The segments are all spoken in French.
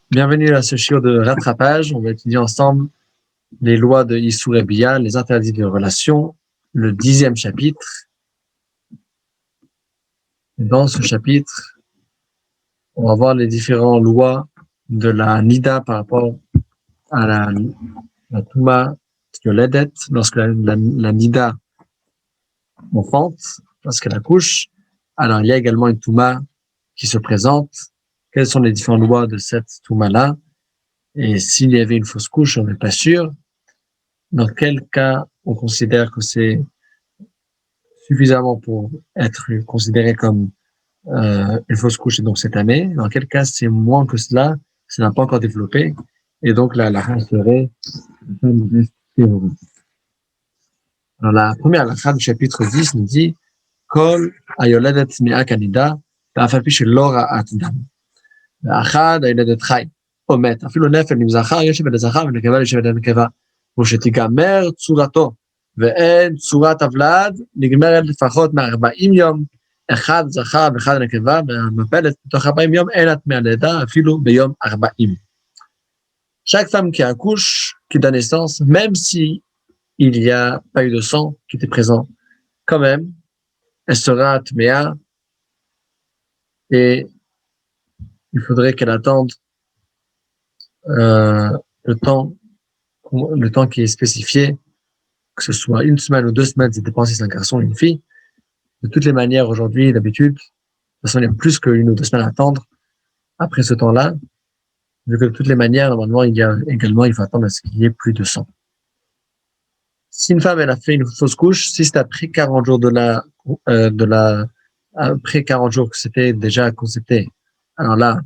Bienvenue à ce shiur de rattrapage. On va étudier ensemble les lois de Issur et Bia, les interdits de relation, le 10e chapitre. Et dans ce chapitre, on va voir les différentes lois de la Nida par rapport à la Touma Yoledet, lorsque la Nida enfante, lorsqu'elle accouche. Alors, il y a également une Touma qui se présente. Quelles sont les différentes lois de cette Touma-là? Et s'il y avait une fausse couche, on n'est pas sûr. Dans quel cas on considère que c'est suffisamment pour être considéré comme une fausse couche et donc c'est année? Dans quel cas c'est moins que cela, ça n'a pas encore développé, et donc la halakha serait théorique. Alors la première halakha du chapitre 10 nous dit Kol ayoledet mi'a kanida ואף על פי שלא ראת דם. ואחד היולדת חי או מת, אפילו נפל מזכר ישב לזכר ונקבה ישב לנקבה. ושתיגמר צורתו, ואין צורת הוולד, נגמרת לפחות מ-40 יום, אחד זכר ואחד נקבה, והמפלת בתוך 40 יום, אין הטמאה לידה, אפילו ביום 40. Chaque femme qui accouche, qui donne naissance, même si il n'y a pas eu de sang qui était présent, quand même, elle sera tméa, et il faudrait qu'elle attende le temps qui est spécifié, que ce soit 1 semaine ou 2 semaines, ça dépend si c'est un garçon ou une fille. De toutes les manières, aujourd'hui, d'habitude, de toute façon, il y a plus qu'une ou 2 semaines à attendre après ce temps-là, vu que de toutes les manières, normalement, il faut attendre à ce qu'il y ait plus de sang. Si une femme, elle a fait une fausse couche, si c'est après 40 jours après 40 jours que c'était déjà concepté, alors là,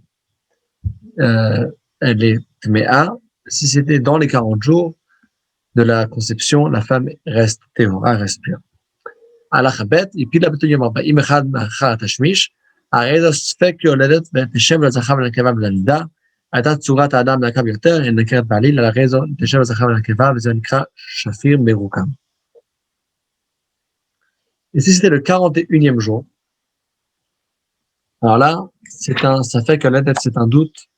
elle est tméa. Si c'était dans les 40 jours de la conception, la femme reste téhora, reste pure. הלכה ב' הפילה בתוך יום 41 מאחר התשמיש, הרי זו ספק יולדת ותשב לזכר ולנקבה ולנידה, הייתה צורת האדם להקה ביותר, היא נקראת בעליל, הרי זו תשב לזכר ולנקבה, וזה נקרא שפיר מרוקם. Et si c'était le 41e jour, alors là, ça fait que c'est un doute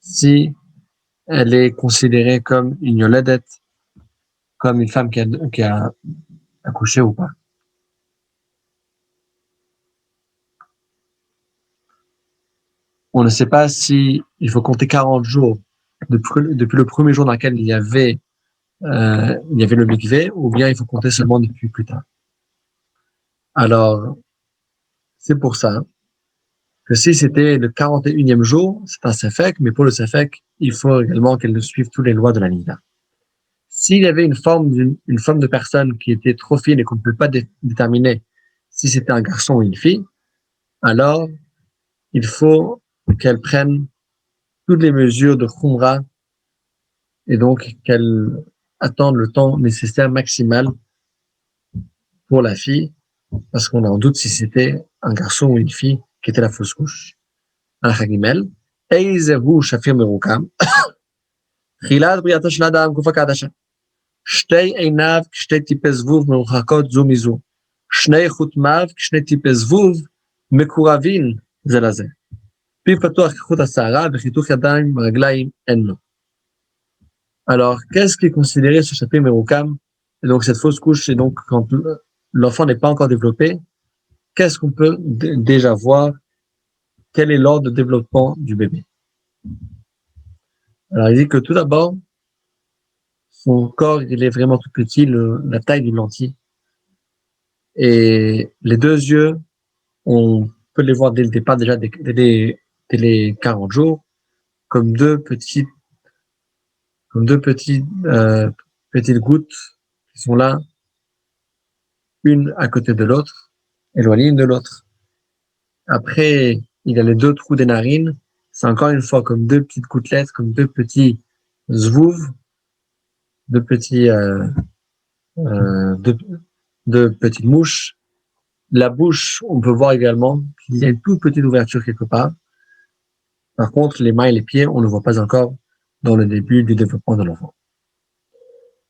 si elle est considérée comme une yoledet, comme une femme qui a accouché ou pas. On ne sait pas si il faut compter 40 jours depuis le premier jour dans lequel il y avait le mikvé, ou bien il faut compter seulement depuis plus tard. Alors, c'est pour ça que si c'était le 41e jour, c'est un safek, mais pour le safek, il faut également qu'elle suive toutes les lois de la Nida. S'il y avait une forme de personne qui était trop fine et qu'on ne peut pas déterminer si c'était un garçon ou une fille, alors il faut qu'elle prenne toutes les mesures de khumra et donc qu'elle attende le temps nécessaire maximal pour la fille, parce qu'on a en doute si c'était un garçon ou une fille qui était la fausse couche. הלכה ג' איזה הוא שפיר מרוקם, תחילת בריאתו של האדם גופה קדשה, שתי עיניו כשתי טיפי זבוב מרוחקות זו מזו, שני חוטמיו כשני טיפי זבוב מקורבים זה לזה, פיו פתוח כחוט השערה וחיתוך ידיים ורגליים אין לו. Alors, qu'est-ce qui est considéré ce shafir merukam? Et donc, cette fausse couche, c'est donc quand l'enfant n'est pas encore développé, qu'est-ce qu'on peut déjà voir? Quel est l'ordre de développement du bébé? Alors, il dit que tout d'abord, son corps, il est vraiment tout petit, la taille d'une lentille. Et les deux yeux, on peut les voir dès le départ, déjà dès les 40 jours, comme deux petites gouttes qui sont là, une à côté de l'autre, éloignées l'une de l'autre. Après, il y a les deux trous des narines. C'est encore une fois comme deux petites gouttelettes, comme deux petits zvouv, deux petites mouches. La bouche, on peut voir également qu'il y a une toute petite ouverture quelque part. Par contre, les mains et les pieds, on ne voit pas encore dans le début du développement de l'enfant.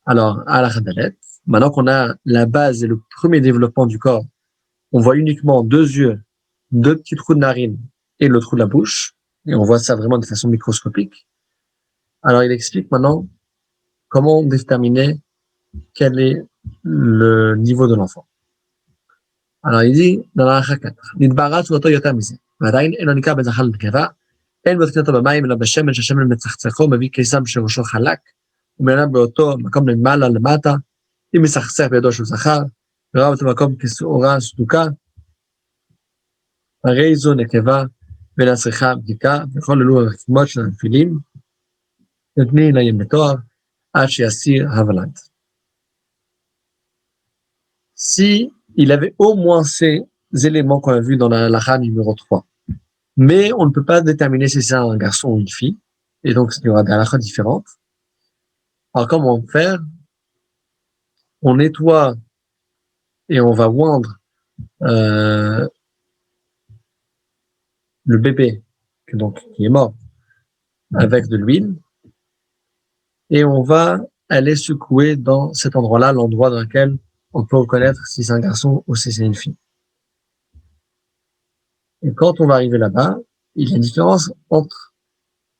Alors, à la khadalet, maintenant qu'on a la base et le premier développement du corps, on voit uniquement deux yeux, deux petits trous de narine et le trou de la bouche. et on voit ça vraiment de façon microscopique. Alors, il explique maintenant comment déterminer quel est le niveau de l'enfant. Alors, il dit dans la Racha 4, נתברך צורתו יותר מזה, ועדיין אינו ניכר בין זכר לנקבה, אין בודקים אותו במים אלא בשמן שהשמן מצחצחו, מביא קיסם שראשו חלק, ומנהל באותו מקום למעלה למטה, אם מסכסך בידו של זכר, וראה אותו מקום כשעורה סדוקה, הרי זו נקבה ואינה צריכה בדיקה, וכל אלו הרקמות של הנפילים, נתני להם בתואר, עד שיסיר הוולד. Si il avait au moins ces éléments qu'on a vus dans la halakha numéro 3, mais on ne peut pas déterminer si c'est un garçon ou une fille, et donc il y aura des halakhas différentes. Alors comment faire? On nettoie et on va oindre le bébé donc, qui est mort avec de l'huile, et on va aller secouer dans cet endroit-là, l'endroit dans lequel on peut reconnaître si c'est un garçon ou si c'est une fille. Et quand on va arriver là-bas, il y a une différence entre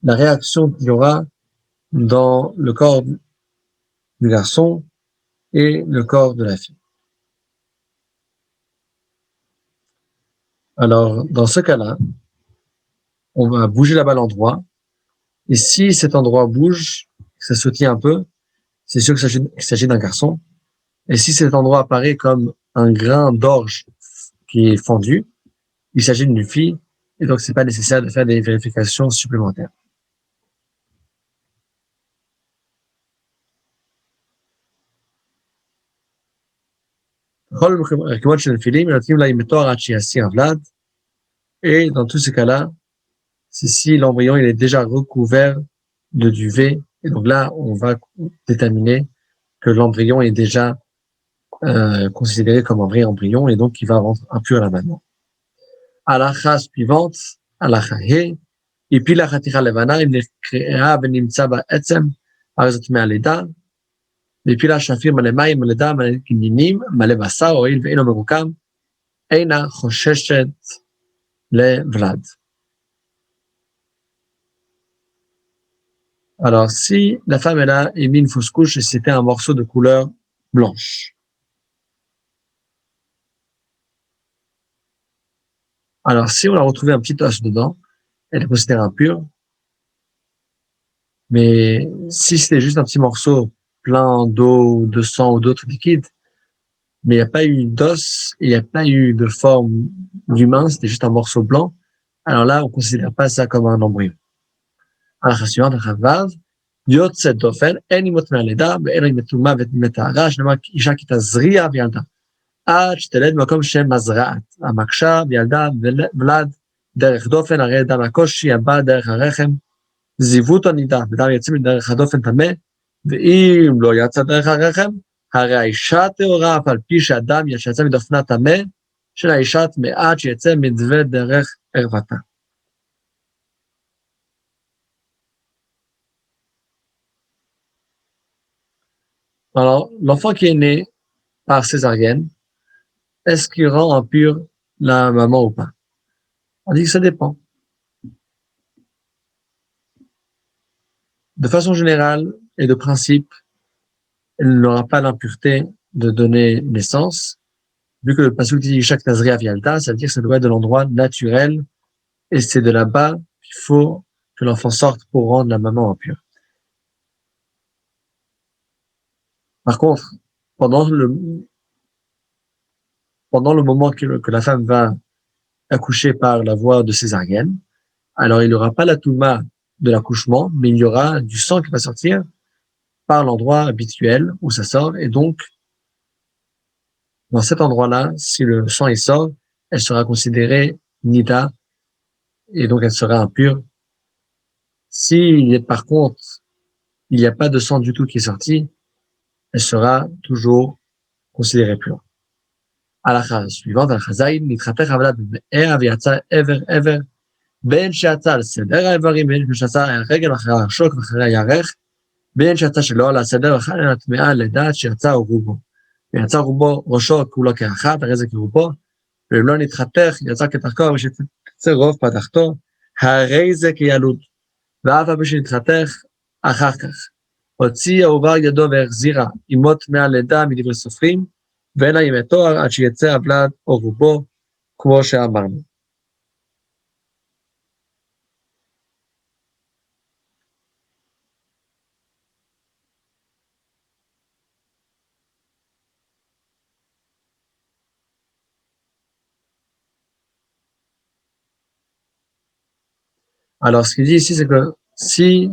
la réaction qu'il y aura dans le corps du garçon et le corps de la fille. Alors, dans ce cas-là, on va bouger là-bas l'endroit, et si cet endroit bouge, ça sautille un peu, c'est sûr qu'il s'agit d'un garçon. Et si cet endroit apparaît comme un grain d'orge qui est fendu, il s'agit d'une fille, et donc c'est pas nécessaire de faire des vérifications supplémentaires. Et dans tous ces cas-là, c'est si l'embryon il est déjà recouvert de duvet, et donc là, on va déterminer que l'embryon est déjà considéré comme un vrai embryon, et donc il va rendre impur là maintenant. Halakha suivante, halakha he, et puis la חתיכה לבנה, אם נקראה ונמצא בעצם, הרי זאת מהלידה, והפיל השפיר מלא מים, מלא דם, מלא קנינים, מלא בשר, הואיל ואינו מרוקם, אינה חוששת לוולד. Alors, si la femme elle a émis une fausse couche et c'était un morceau de couleur blanche. Alors, si on a retrouvé un petit os dedans, elle est considérée impure. Mais si c'était juste un petit morceau plein d'eau, de sang ou d'autres liquides, mais il n'y a pas eu d'os, il n'y a pas eu de forme d'humain, c'était juste un morceau blanc, alors là, on ne considère pas ça comme un embryon. הלכה suivante, הלכה ו' יוצאת דופן, אין אימות מהלידה, ואין היא מטומאה ומטהרה, שנאמר אישה כי תזריע וילדה, עד שתלד במקום שם מזרעת, המקשה וילדה ולד דרך דופן, הרי דם הקושי הבא דרך הרחם, זיוות הנידה, ודם יצא מדרך הדופן טמא, ואם לא יצא דרך הרחם, הרי האישה טהורה, אף על פי שהדם שיצא מדופנה טמא, של האישה טמאה עד שיצא מדווה דרך ערוותה. Alors, l'enfant qui est né par césarienne, est-ce qu'il rend impur la maman ou pas? On dit que ça dépend. De façon générale et de principe, elle n'aura pas l'impureté de donner naissance, vu que le pasuk dit Ishak Tazria Vialta, ça veut dire que ça doit être de l'endroit naturel, et c'est de là-bas qu'il faut que l'enfant sorte pour rendre la maman impure. Par contre, pendant le moment que la femme va accoucher par la voie de césarienne, alors il n'y aura pas la touma de l'accouchement, mais il y aura du sang qui va sortir par l'endroit habituel où ça sort, et donc, dans cet endroit-là, si le sang y sort, elle sera considérée nida, et donc elle sera impure. Si, par contre, il n'y a pas de sang du tout qui est sorti, elle sera toujours considérée pure. Halakha suivante, halakha zayin, nitchatech havelad be'er v'yatsa ever, בין שיצא על סדר האיברים, בין שיצא על הרגל אחרי השוק ואחרי הירך, בין שיצא שלא על הסדר אחרי הטמאה לדעת שיצא רובו. ויצא רובו ראשו כולו כאחת, הרי זה כרובו, ואם לא נתחתך, יצא כתחתו, ושיצא רוב פתחתו, הרי זה כילוד, ואף על פי שנתחתך אחר כך. הוציא העובר ידו והחזירה אימות מהלידה מדברי סופרים, ואין לה ימי תואר עד שיצא הוולד או רובו, כמו שאמרנו. Alors, ce qu'il dit ici, c'est que si,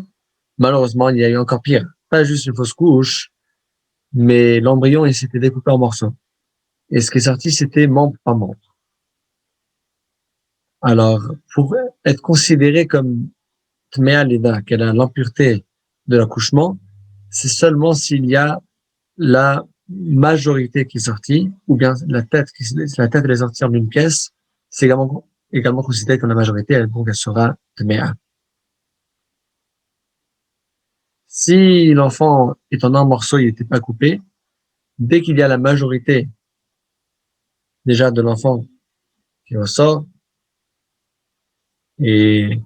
malheureusement, il y a eu encore pire, pas juste une fausse couche, mais l'embryon, il s'était découpé en morceaux. Et ce qui est sorti, c'était membre par membre. Alors, pour être considéré comme Tmea Lida, qu'elle a l'impureté de l'accouchement, c'est seulement s'il y a la majorité qui est sortie, ou bien la tête elle est sortie en une pièce, c'est également considéré comme la majorité, donc elle sera Tmea. Si l'enfant est en un morceau, il n'était pas coupé, dès qu'il y a la majorité déjà de l'enfant qui ressort, et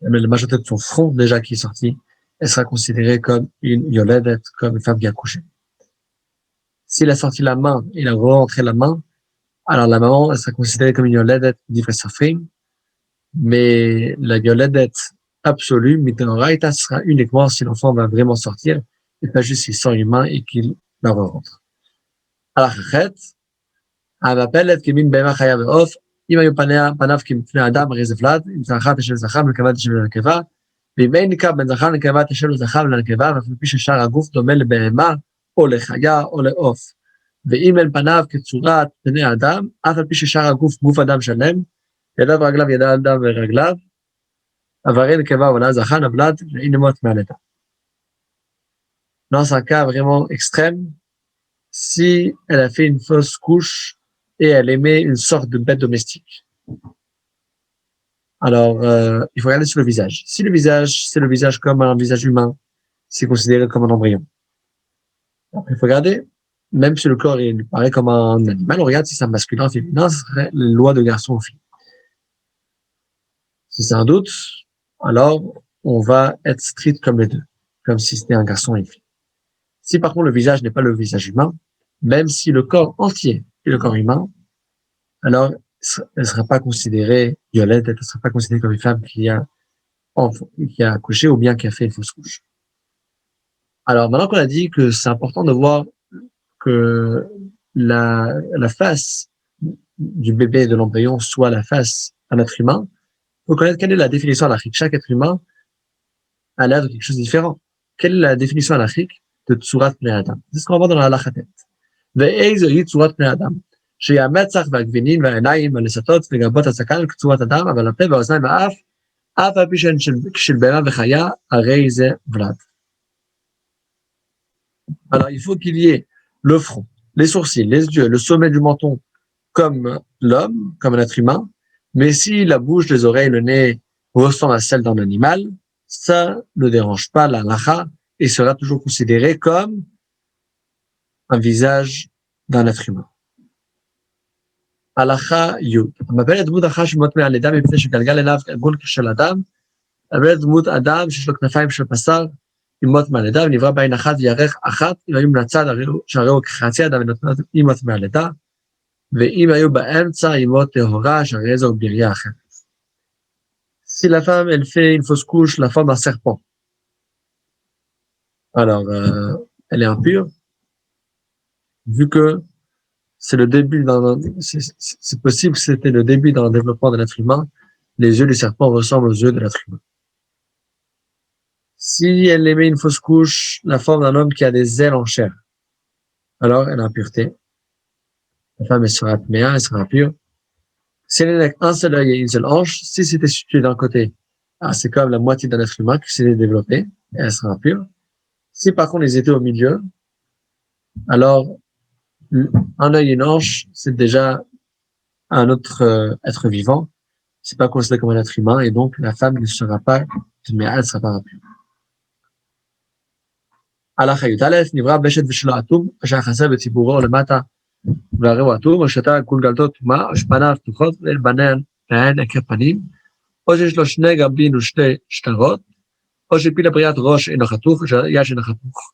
la majorité de son front déjà qui est sorti, elle sera considérée comme une yoledet, comme une femme qui a accouché. S'il a sorti la main, il a rentré la main, alors la maman, elle sera considérée comme une yoledet d'ivre safrim, mais la yoledet absolue, mitoraita, sera uniquement si l'enfant va vraiment sortir, et pas juste s'il sort une main et qu'il la rentre. Alors, המפלת כמין בהמה חיה ועוף, אם היו פניו כפני אדם, הרי זה ולד, אם זכר תשב לזכר ולנקבה תשב לנקבה, ואם אין נקב בין זכר לנקבה תשב לזכר ולנקבה, ואף על פי ששאר הגוף דומה לבהמה, או לחיה, או לעוף. ואם אין פניו כצורת פני אדם, אף על פי ששאר הגוף גוף אדם שלם, ידיו ורגליו ידי אדם ורגליו, איברי נקבה ולד זכר נבלד, והנה מות מהלידה. Dans un cas vraiment extrême, si elle a fait une fausse couche, et elle aimait une sorte de bête domestique. Alors, il faut regarder sur le visage. Si le visage, c'est le visage comme un visage humain, c'est considéré comme un embryon. Après, il faut regarder, même si le corps il paraît comme un animal, on regarde si c'est un masculin ou féminin, ce serait la loi de garçon ou fille. Si c'est un doute, alors on va être strict comme les deux, comme si c'était un garçon et une fille. Si par contre le visage n'est pas le visage humain, même si le corps entier est le corps humain, alors elle ne sera pas considérée violette, elle ne sera pas considérée comme une femme qui a accouché ou bien qui a fait une fausse couche. Alors maintenant qu'on a dit que c'est important de voir que la face du bébé de l'embryon soit la face d'un être humain, il faut connaître quelle est la définition halachique. Chaque être humain a l'air de quelque chose de différent. Quelle est la définition halachique de Tsurat Pnei Adam? C'est ce qu'on va voir dans la halachatet. ואיזו היא צורת פני אדם, שהיא המצח והגבינים והעיניים והלסתות וגבות הזקן כצורת אדם, אבל הפה והאוזניים והאף, אף על פי שהן של בהמה וחיה, הרי זה ולד. Alors, il faut qu'il y ait le front, les sourcils, les yeux, le sommet du menton, comme l'homme, comme un être humain, mais si la bouche, les oreilles, le nez ressemblent à celle d'un animal, ça ne dérange pas la halacha et sera toujours considéré comme un visage d'un être humain. הלכה י' המפלת דמות אחת שמות מהלידה מפני שגלגל אליו ארגון של אדם, המפלת דמות אדם שיש לו כנפיים של בשר, אימות מהלידה, ונברא בעין אחת וירך אחת, אם היו מן הצד שהרי הוא כחצי אדם ונותנות אימות מהלידה, ואם היו באמצע אימות טהורה, שהרי זו בריה אחרת. Si la femme, elle fait une fausse couche, la forme d'un serpent, alors elle est impure, vu que c'est le début c'est possible que c'était le début dans le développement de l'être humain, les yeux du serpent ressemblent aux yeux de l'être humain. Si elle émet une fausse couche, la forme d'un homme qui a des ailes en chair, alors elle a impureté. La femme, elle sera tméa, elle sera impure. Si elle est avec un seul œil et une seule hanche, si c'était situé d'un côté, c'est comme la moitié d'un être humain qui s'est développé, elle sera impure. Si par contre ils étaient au milieu, alors un œil et une hanche, c'est déjà un autre être vivant. C'est pas considéré comme un être humain et donc la femme ne sera pas tméa, elle ne sera pas impure. הלכה י"א, נברא בשת ושלו אטום, אשר חסר בציבורו למטה והרי הטור, או שאתה כול גלתו טומאה, או שפניו פתוחות, והן עקב פנים, או שיש לו שני גבין ושתי שטרות, או שפיל הבריאת ראש אינו חתוך, או שהיד אינו חתוך.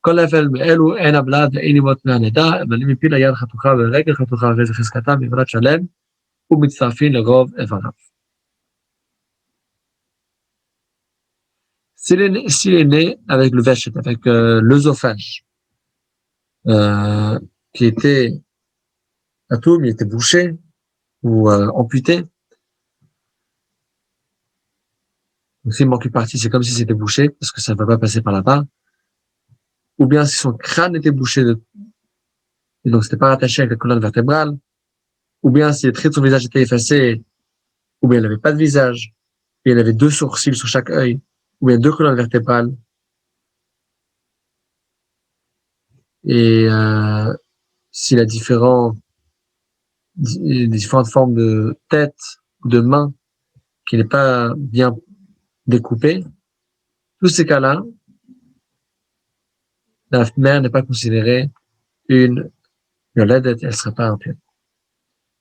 כל נפל מאלו אין הבלד ואין אימות מהנדע, אבל אם הפיל היד חתוכה ורגל חתוכה, הרי זה חזקתם מבלד שלם, ומצטרפים לרוב איבריו. S'il est né avec le veshet, avec l'œsophage, qui était atoum, il était bouché ou amputé, donc s'il manque une partie, c'est comme si c'était bouché, parce que ça ne va pas passer par là-bas. Ou bien si son crâne était bouché, et donc c'était pas rattaché avec la colonne vertébrale, ou bien si les traits de son visage étaient effacés, ou bien il n'avait pas de visage, et il avait 2 sourcils sur chaque œil, ou bien 2 colonnes vertébrales. Et s'il a différentes formes de tête ou de main qui n'est pas bien découpée, tous ces cas-là, la mère n'est pas considérée une yoledet, elle ne serait pas impure.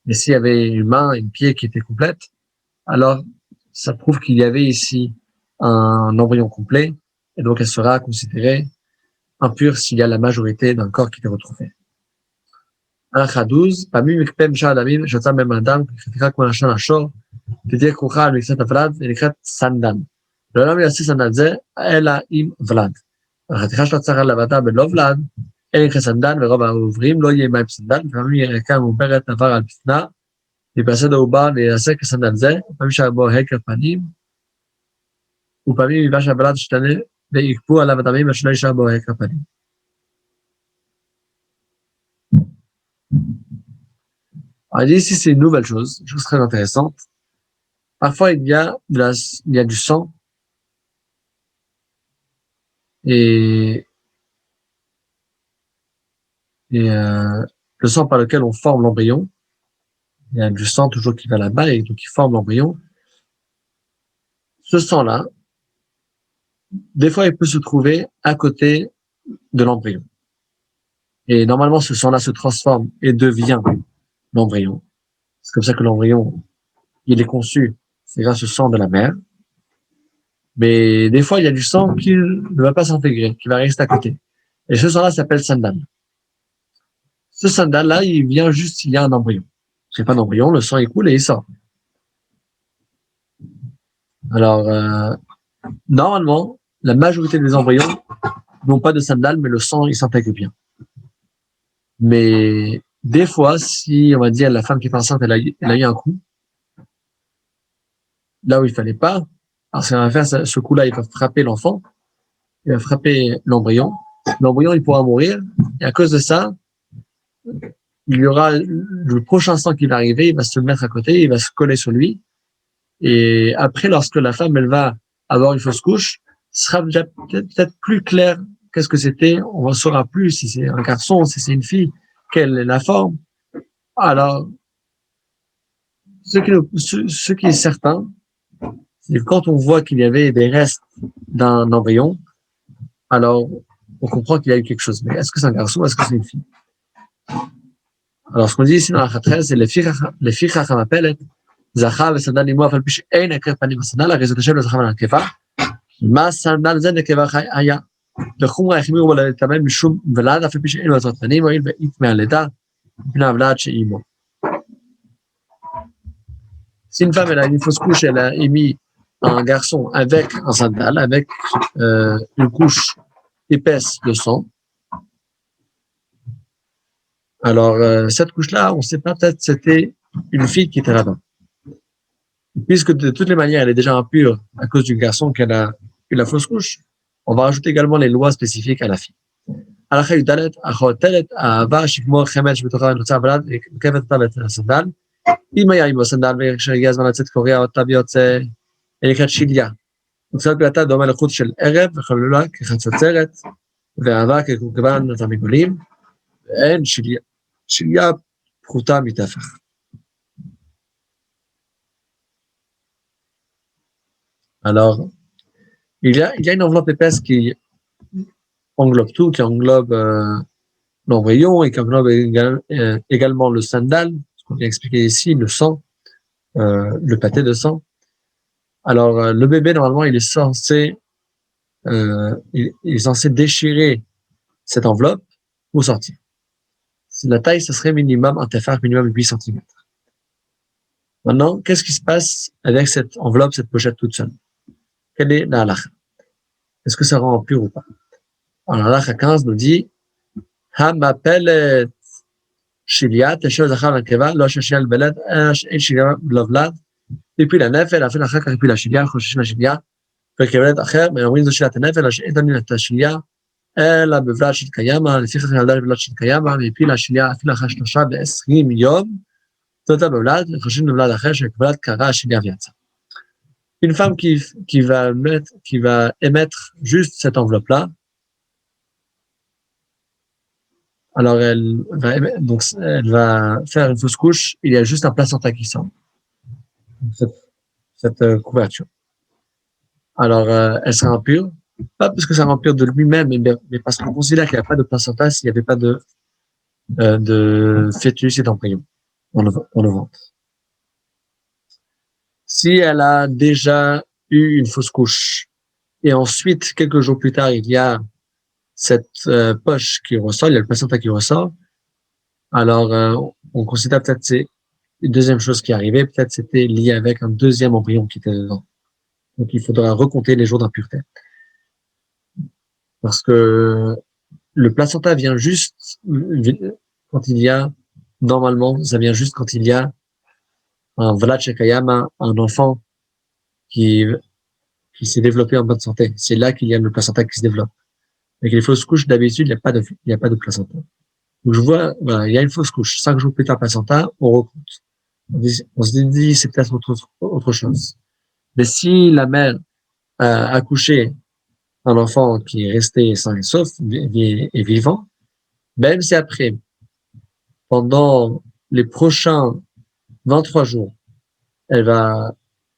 Mais s'il y avait une main et une pied qui étaient complètes, alors ça prouve qu'il y avait ici un embryon complet, et donc elle sera considérée impure s'il y a la majorité d'un corps qui est retrouvé. הלכה 12, פעמים יקפה משאר הדמים שיוצא מהם האדם, כחתיכה כמו לשון השור, תתהיה כרוכה על מקצת הוולד, ונקראת סנדן. לעולם יעשה סנדן זה, אלא עם ולד. החתיכה שלו צריכה לבדה בלא ולד, אין נקרא סנדן, ורוב העוברים לא יהיה מים סנדן, לפעמים ירקה מעוברת עבר על פתנה, יפרסד העובר ויעשה כסנדן זה, פעמים שבו הקר פנים, ופעמים יבש הוולד שתנה, ויקפו עליו הדמים, ושלא יישאר בו הקר פנים. Alors ici, c'est une nouvelle chose très intéressante. Parfois, il y a du sang et le sang par lequel on forme l'embryon. Il y a du sang toujours qui va là-bas et donc qui forme l'embryon. Ce sang-là, des fois, il peut se trouver à côté de l'embryon. Et normalement, ce sang-là se transforme et devient l'embryon. C'est comme ça que l'embryon, il est conçu, c'est grâce au sang de la mère. Mais des fois, il y a du sang qui ne va pas s'intégrer, qui va rester à côté. Et ce sang-là s'appelle sandal. Ce sandal-là, il vient juste s'il y a un embryon. S'il n'y a pas d'embryon, le sang il coule et il sort. Alors, normalement, la majorité des embryons n'ont pas de sandal, mais le sang, il s'intègre bien. Mais des fois, si, on va dire, la femme qui est enceinte, elle a eu un coup, là où il fallait pas, alors ce qu'on va faire, ce coup-là, il va frapper l'enfant, il va frapper l'embryon, il pourra mourir, et à cause de ça, il y aura le prochain sang qui va arriver, il va se mettre à côté, il va se coller sur lui, et après, lorsque la femme, elle va avoir une fausse couche, ce sera déjà peut-être plus clair qu'est-ce que c'était, on ne saura plus si c'est un garçon, si c'est une fille, quelle est la forme. Alors, ce qui est certain, c'est que quand on voit qu'il y avait des restes d'un embryon, alors on comprend qu'il y a eu quelque chose. Mais est-ce que c'est un garçon ou est-ce que c'est une fille? Alors, ce qu'on dit ici dans la 13, c'est les filles chachamapelet, zacha וסנדל נימו, אף על פי שאין עקב פנים בסנדל, הרי זאת השם לזכר ולנקבה, מה סנדל זה נקבה היה? לחומרה החמירו בו לטמא משום ולד, אף על פי שאין לו עזרת פנים, הואיל ואית מהלידה, מפני הוולד שאימו. Si une femme elle a une fausse couche, elle a émis un garçon avec un sandal, avec une couche épaisse de sang, alors cette couche-là, on ne sait pas, peut-être c'était une fille qui était là-bas. Puisque de toutes les manières, elle est déjà impure à cause du garçon qu'elle a eu la fausse couche, on va rajouter également les lois spécifiques à la fille. הלכה י"ד, החותלת, האהבה, שכמו חמץ שבתוכה נוצר הוולד, וקפת אותה ואת הסנדל. אם היה עמו סנדל, וכשהגיע הזמן לצאת קוריאה, אותה ויוצא, נקראת שיליה. וקצת ביתה דומה לחוט של ערב, וחלולה כחצוצרת, ואהבה כקורקבן התרנגולים, ואין שיליה פחותה מטפח. Alors, il y a une enveloppe épaisse qui englobe tout, qui englobe l'embryon et qu'englobe également le sandal, ce qu'on vient expliquer ici, le sang, le pâté de sang. Alors, le bébé, normalement, il est censé déchirer cette enveloppe pour sortir. La taille, ce serait minimum un tefar, minimum 8 cm. Maintenant, qu'est-ce qui se passe avec cette enveloppe, cette pochette toute seule? Quelle est la halakha? Est-ce que ça rend pur ou pas? Alors, la halakha 15 nous dit Hamapelet Shilia, Teshel Zachar Nakeva, Lo Shashia Beled, El Shilia Blovlad, et puis la nefel, la fin et puis la Shilia, Choshish la Shilia, Pekevelet Acher, mais on dit Shilia Tenefel, la Shilia Shilia, אלא בבלד של קיימה, לפיכך נולדה בבלד של קיימה, והפילה השליה אפילו אחרי 20 יום, תודה בבלד, וחושבים בבלד אחר שבבלד קרה השליה ויצא. Une femme qui va émettre juste cette enveloppe-là, alors elle va faire une fausse couche, il y a juste un placenta qui sort, cette couverture. Alors, elle sera impure, pas parce que ça remplit de lui-même, mais parce qu'on considère qu'il n'y a pas de placenta s'il n'y avait pas de fœtus et d'embryon dans le ventre. Si elle a déjà eu une fausse couche et ensuite, quelques jours plus tard, il y a cette poche qui ressort, il y a le placenta qui ressort, alors on considère peut-être c'est une deuxième chose qui est arrivée, peut-être c'était lié avec un deuxième embryon qui était dedans. Donc il faudra recompter les jours d'impureté. Parce que le placenta vient juste quand il y a, normalement, ça vient juste quand il y a un Vlad Shekayama, un enfant qui s'est développé en bonne santé. C'est là qu'il y a le placenta qui se développe. Avec les fausses couches, d'habitude, il n'y a pas de placenta. Donc je vois, voilà, il y a une fausse couche. 5 jours plus tard, placenta, on recompte. On se dit, c'est peut-être autre chose. Mais si la mère a accouché un enfant qui est resté sain et sauf et vivant, même si après, pendant les prochains 23 jours, elle va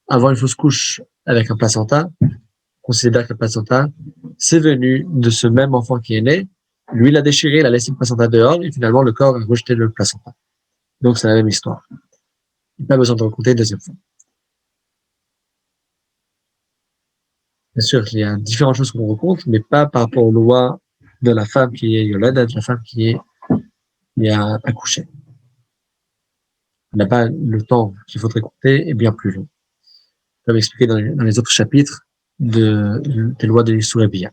avoir une fausse couche avec un placenta, on considère que le placenta, c'est venu de ce même enfant qui est né, lui il a déchiré, il a laissé le placenta dehors, et finalement le corps a rejeté le placenta. Donc c'est la même histoire. Il n'y a pas besoin de raconter une deuxième fois. Bien sûr, il y a différentes choses qu'on rencontre, mais pas par rapport aux lois de la femme qui est Yolad, de la femme qui a accouché. Là-bas, le temps qu'il faudrait compter est bien plus long. Comme expliqué dans les autres chapitres des lois de l'Issur Bia.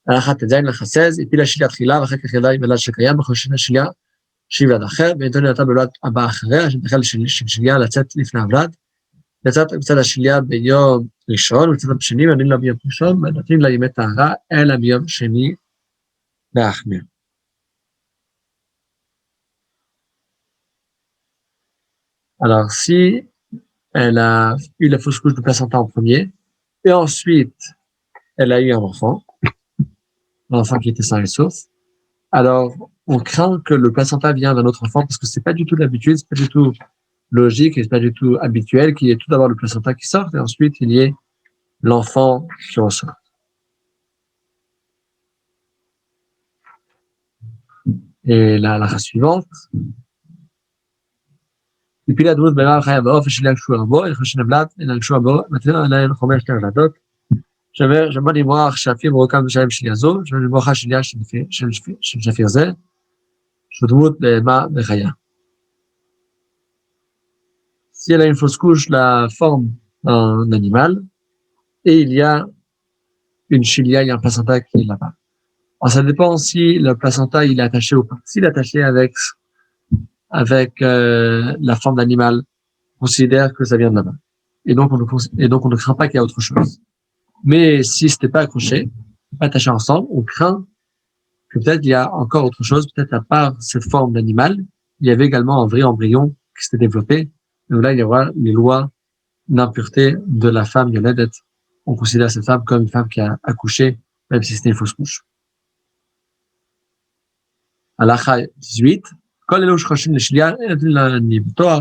הלכה ט"ז הלכה 16, הפילה שלייה תחילה, ואחר כך ידעה עם בלד שקיים, וחושנה שלייה שיבלד אחר, ונתן אותה בלד הבא אחריה, שתחל של שלייה לצאת לפני הבלד, יצאת מצד השלייה ביום ראשון, ומצד בשני, ונתן לה ביום ראשון, ונתן לה ימי טהרה, אלא ביום שני להחמיר. Alors, si elle a eu la fausse couche de placenta en premier, et ensuite, elle a eu un enfant qui était sain et sauf, alors on craint que le placenta vienne d'un autre enfant parce que c'est pas du tout l'habitude, c'est pas du tout logique et c'est pas du tout habituel qu'il y ait tout d'abord le placenta qui sorte et ensuite il y ait l'enfant qui ressort. Et la race suivante, depuis la douce bela khaya ba ofsh la shua bo il khashna blad il shua bo maintenant là il khomer shtar ladot j'avais dit moi shafir rokam shaim shliazo j'avais moi khashlia shafir ze shudmut ma bkhaya. Si elle a une fausse couche, la forme d'un animal, et il y a une chilia, il y a un placenta qui est là-bas. Alors, ça dépend si le placenta, il est attaché ou pas. S'il est attaché avec la forme d'animal, on considère que ça vient de là-bas. Et donc, on ne craint pas qu'il y a autre chose. Mais si c'était pas accroché, pas attaché ensemble, on craint que peut-être il y a encore autre chose, peut-être à part cette forme d'animal, il y avait également un vrai embryon qui s'était développé. Donc là, il y aura les lois d'impureté de la femme Yoledet. On considère cette femme comme une femme qui a accouché, même si c'était une fausse couche. Halakha 18. כל אלו שחושבים לשלייה, אני בתואר,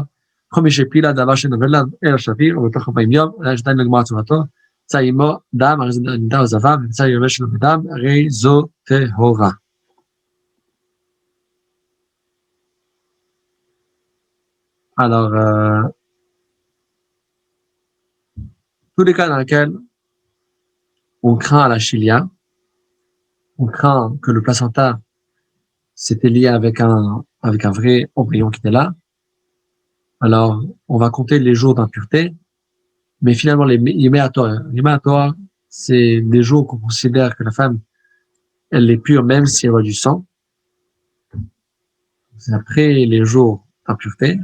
חומי שהפילה דבר שנובל לה, אלא שפיר, ובתוך 40 יום, יש עדיין לגמר צורתו, יצא עמו דם, הרי זה נידה או זבה, ויצא ירבה שלו בדם, הרי זו טהורה. Alors, tous les cas dans lesquels on craint la chilia, on craint que le placenta s'était lié avec un vrai embryon qui était là, alors on va compter les jours d'impureté, mais finalement les Yemei c'est des jours qu'on considère que la femme, elle est pure même si elle a du sang. C'est après les jours d'impureté,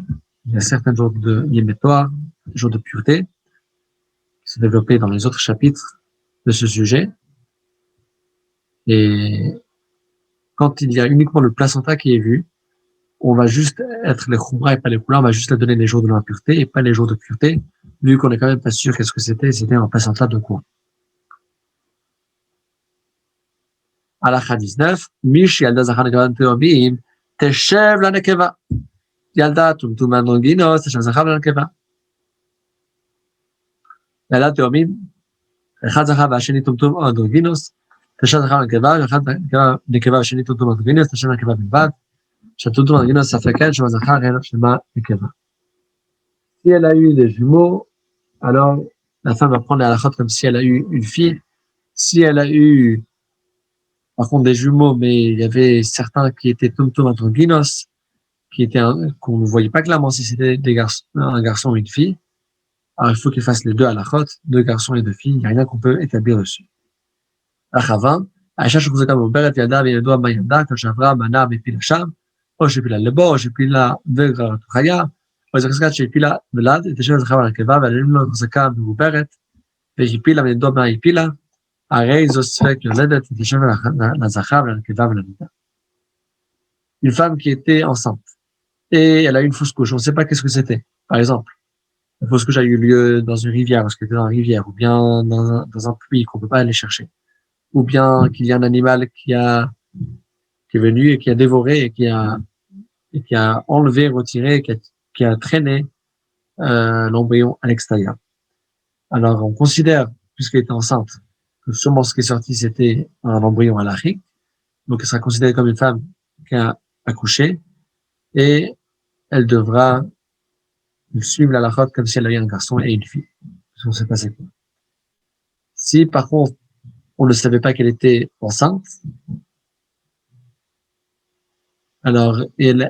il y a certains jours de Yemei des jours de pureté, qui sont développés dans les autres chapitres de ce sujet. Et quand il y a uniquement le placenta qui est vu, on va juste être les khumra et pas les kula, on va juste donner les jours de l'impureté et pas les jours de pureté, vu qu'on est quand même pas sûr qu'est-ce que c'était un placenta de quoi. Halakha 19, Mish Yalda Zachar Nekavan Teomim, Teshev la Nekeva. Yalda Tumtum Androginos, Teshev Zachar la Nekeva. Yalda Teomim, Echad Zachar Vasheni Tumtum Androginos, Teshev Zachar la Nekeva, Echad Nekeva Vasheni Tumtum Androginos, Teshev la Nekeva Bilvad. Si elle a eu des jumeaux, alors la femme va prendre la halachot comme si elle a eu une fille. Si elle a eu, par contre, des jumeaux, mais il y avait certains qui étaient tumtum androgynos, qu'on ne voyait pas clairement si c'était un garçon ou une fille, alors il faut qu'il fasse les deux halachot, deux garçons et deux filles. Il n'y a rien qu'on peut établir dessus. Achava, Aïcha Shukuzaka Moberet Yada Veyadua Mayada, Kashavra Mana Mepil Sham, או שהפילה לבו, או שהפילה וגררת חיה, או איזה חזקת שהפילה ולד, את השם הזכר והנקבה, ועליהם לו חזקה מעוברת, והפילה ונדו מה הפילה, הרי זו ספק יולדת, את השם לזכר והנקבה ולנידה. Une femme qui était enceinte, et elle a eu une fausse couche, on ne sait pas qu'est-ce que c'était. Par exemple, la fausse couche a eu lieu dans une rivière, parce qu'elle était dans une rivière, ou bien dans un puits qu'on ne peut pas aller chercher, ou bien qu'il y a un animal qui est venu et qui a dévoré et qui a enlevé, retiré, qui a traîné l'embryon à l'extérieur. Alors, on considère, puisqu'elle était enceinte, que sûrement ce qui est sorti, c'était un embryon halachique. Donc, elle sera considérée comme une femme qui a accouché et elle devra suivre la halachot comme si elle avait un garçon et une fille. Parce qu'on ne sait pas c'est quoi. Si, par contre, on ne savait pas qu'elle était enceinte, alors, elle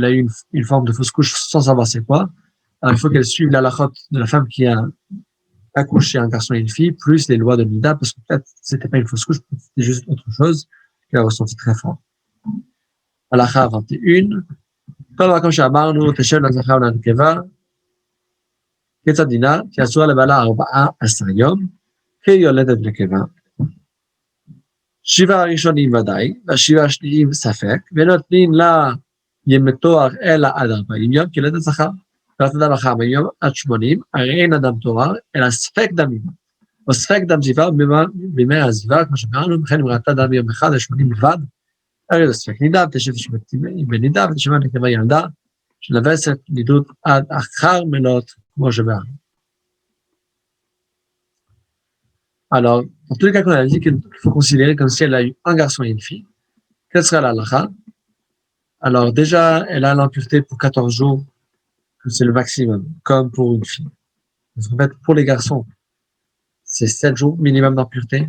a eu une forme de fausse couche sans savoir c'est quoi. Alors, il faut qu'elle suive la halachot de la femme qui a accouché un garçon et une fille, plus les lois de Nida, parce que peut-être c'était pas une fausse couche, c'était juste autre chose qu'elle a ressenti très fort. Halakha 21. Comme שאמרנו, תשב לזכר ולנקבה, כיצד דינה, כי אסור לבעלה 14 יום, כיולדת נקבה. 7 הראשונים ודאי, וה7 השניים ספק, ונותנים לה ימי תואר אלא עד 40 יום, כיולדת זכר. ואף אדם אחר מיום עד 80, הרי אין אדם תואר, אלא ספק דם אימה. או ספק דם זיווה בימי הזיווה, כמו שאמרנו, וכן אם ראתה דם יום אחד, 80 בלבד, הרי זה ספק נידה, ותשב בנידה, ותשב נקבה ילדה, שלבסת נידות עד אחר מנות, כמו שבארנו. Alors, dans tous les cas qu'on a dit qu'il faut considérer comme si elle a eu un garçon et une fille, quelle sera la halakha? Alors déjà, elle a l'impureté pour 14 jours, que c'est le maximum, comme pour une fille. Parce qu'en fait, pour les garçons, c'est 7 jours minimum d'impureté.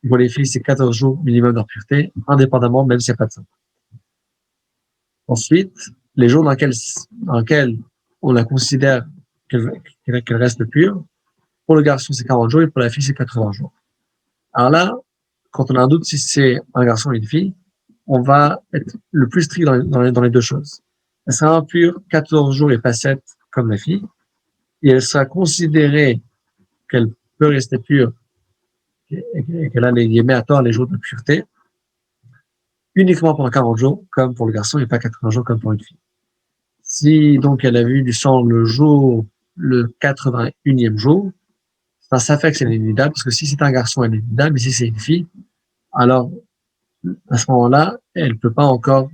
Pour les filles, c'est 14 jours minimum d'impureté, indépendamment, même s'il n'y a pas de sang. Ensuite, les jours dans lesquels on la considère qu'elle reste pure, pour le garçon, c'est 40 jours et pour la fille, c'est 80 jours. Alors là, quand on a un doute si c'est un garçon ou une fille, on va être le plus strict dans les deux choses. Elle sera impure 14 jours et pas 7 comme la fille, et elle sera considérée qu'elle peut rester pure et qu'elle a les yémés à tort, les jours de pureté, uniquement pendant 40 jours, comme pour le garçon, et pas 80 jours comme pour une fille. Si donc elle a vu du sang le 81e jour, ça fait que c'est nida, parce que si c'est un garçon, elle est nida, mais si c'est une fille, alors à ce moment-là, elle peut pas encore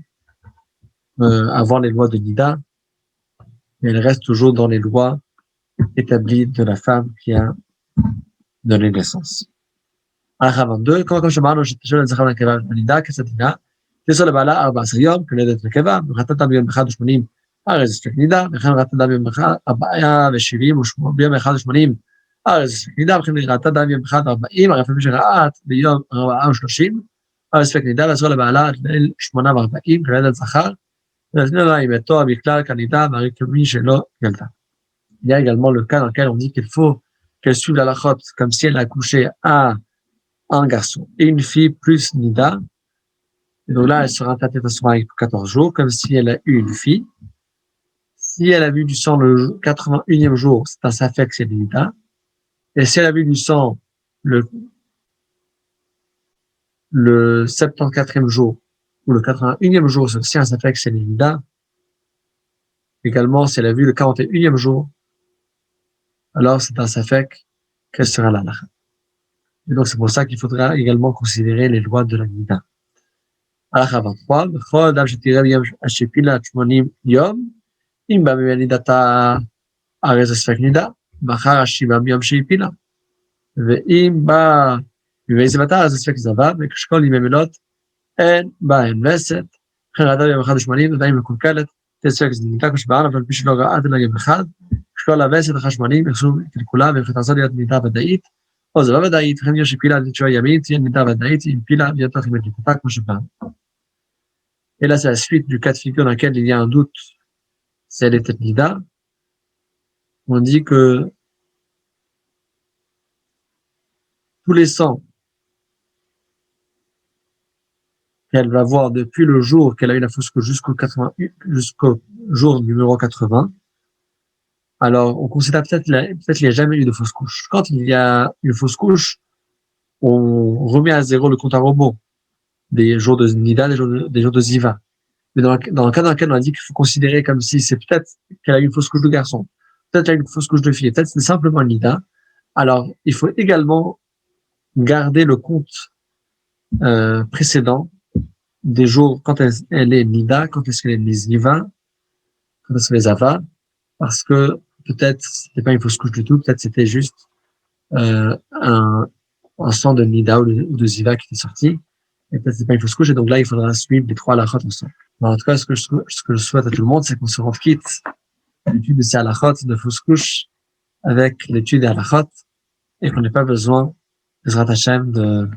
avoir les lois de nida, mais elle reste toujours dans les lois établies de la femme qui a donné naissance. הלכה 22, כמו שאמרנו שתשאול את זכר לנקבה בנידה כסדינה, תסול לבעלה 14 יום, כולדת נקבה, וחטאת ביום אחד ו80, הרי זה ספק נידה, וכן ראתה דם יום אחד 470 ביום אחד ו80, הרי זה ספק נידה, וכן ראתה דם יום אחד 40, הרי אפילו שראת ביום 430, הרי ספק נידה, ואסור לבעלה ליל 840, כלדת זכר, ולפני לה עם ביתו בכלל כנידה, והרי כמי שלא גלתה. Il y a également le cas dans lequel on dit qu'il faut qu'elle suive la lachote comme si elle a accouché à un garçon et une fille plus nida. Et donc là, elle sera interdite à son mari pour 14 jours, comme si elle a eu une fille. Si elle a vu du sang le 81e jour, c'est un safek, c'est nida. Et si elle a vu du sang le 74e jour ou le 81e jour, c'est aussi un safek, c'est nida. Également, si elle a vu le 41e jour, alors c'est un safek, quelle sera la lacha. Et donc c'est pour ça qu'il faudra également considérer les lois de la nida. הלכה 23, וכל אדם שתראה ביום השפילה 80 יום, אם בא מנידתה, הרי זה ספק נידה, מחר השבעה מיום שהפילה. ואם בא מזיבתה, אז זה ספק זבה, וכשכל ימי מילות, אין בהן וסת, וכן ראתה ביום 1 ו80, עדיין מקולקלת, תספק זה נידה כשבען, אבל מי שלא ראה אלא יום אחד, כשכל הווסת אחר 80, יחשוב כלכולה, ויחתרצה להיות נידה ודאית, או זה לא ודאית, וכן יש שפילה לתשועה ימית, תהיה נידה ודאית, עם פילה, להיות תוך ימי נידתה כמו שבען. Et là, c'est la suite du cas de figure dans lequel il y a un doute, si elle était nida. On dit que tous les sangs qu'elle va voir depuis le jour qu'elle a eu la fausse couche jusqu'au jour numéro 80, alors on considère peut-être qu'il n'y a jamais eu de fausse couche. Quand il y a une fausse couche, on remet à zéro le compte à rebours des jours de nida, des jours de ziva. Mais dans le cas dans lequel on a dit qu'il faut considérer comme si c'est peut-être qu'elle a eu une fausse couche de garçon, peut-être qu'elle a eu une fausse couche de fille, peut-être c'est simplement une nida, alors il faut également garder le compte précédent des jours quand elle est nida, quand est-ce qu'elle est ziva, quand est-ce qu'elle est zava, parce que peut-être c'était pas une fausse couche du tout, peut-être c'était juste un sang de nida ou de ziva qui était sorti, et peut-être c'est pas une fausse couche, et donc là il faudra suivre les trois halachot ensemble. En tout cas, ce que je souhaite à tout le monde, c'est qu'on se rende quitte l'étude de ces halachot de fausse couche avec l'étude des halachot, et qu'on n'ait pas besoin, Bezrat Hashem,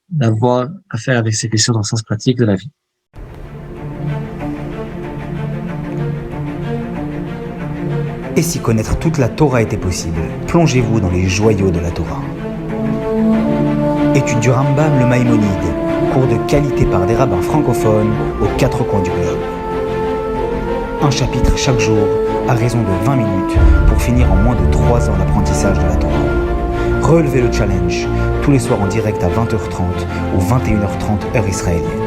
d'avoir à faire avec ces questions dans le sens pratique de la vie. Et si connaître toute la Torah était possible, plongez-vous dans les joyaux de la Torah. Étude du Rambam, le Maïmonide, cours de qualité par des rabbins francophones aux quatre coins du globe. Un chapitre chaque jour, à raison de 20 minutes, pour finir en moins de 3 ans l'apprentissage de la Torah. Relevez le challenge, tous les soirs en direct à 20h30 ou 21h30 heure israélienne.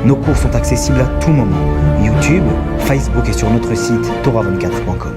Nos cours sont accessibles à tout moment, YouTube, Facebook et sur notre site torah24.com.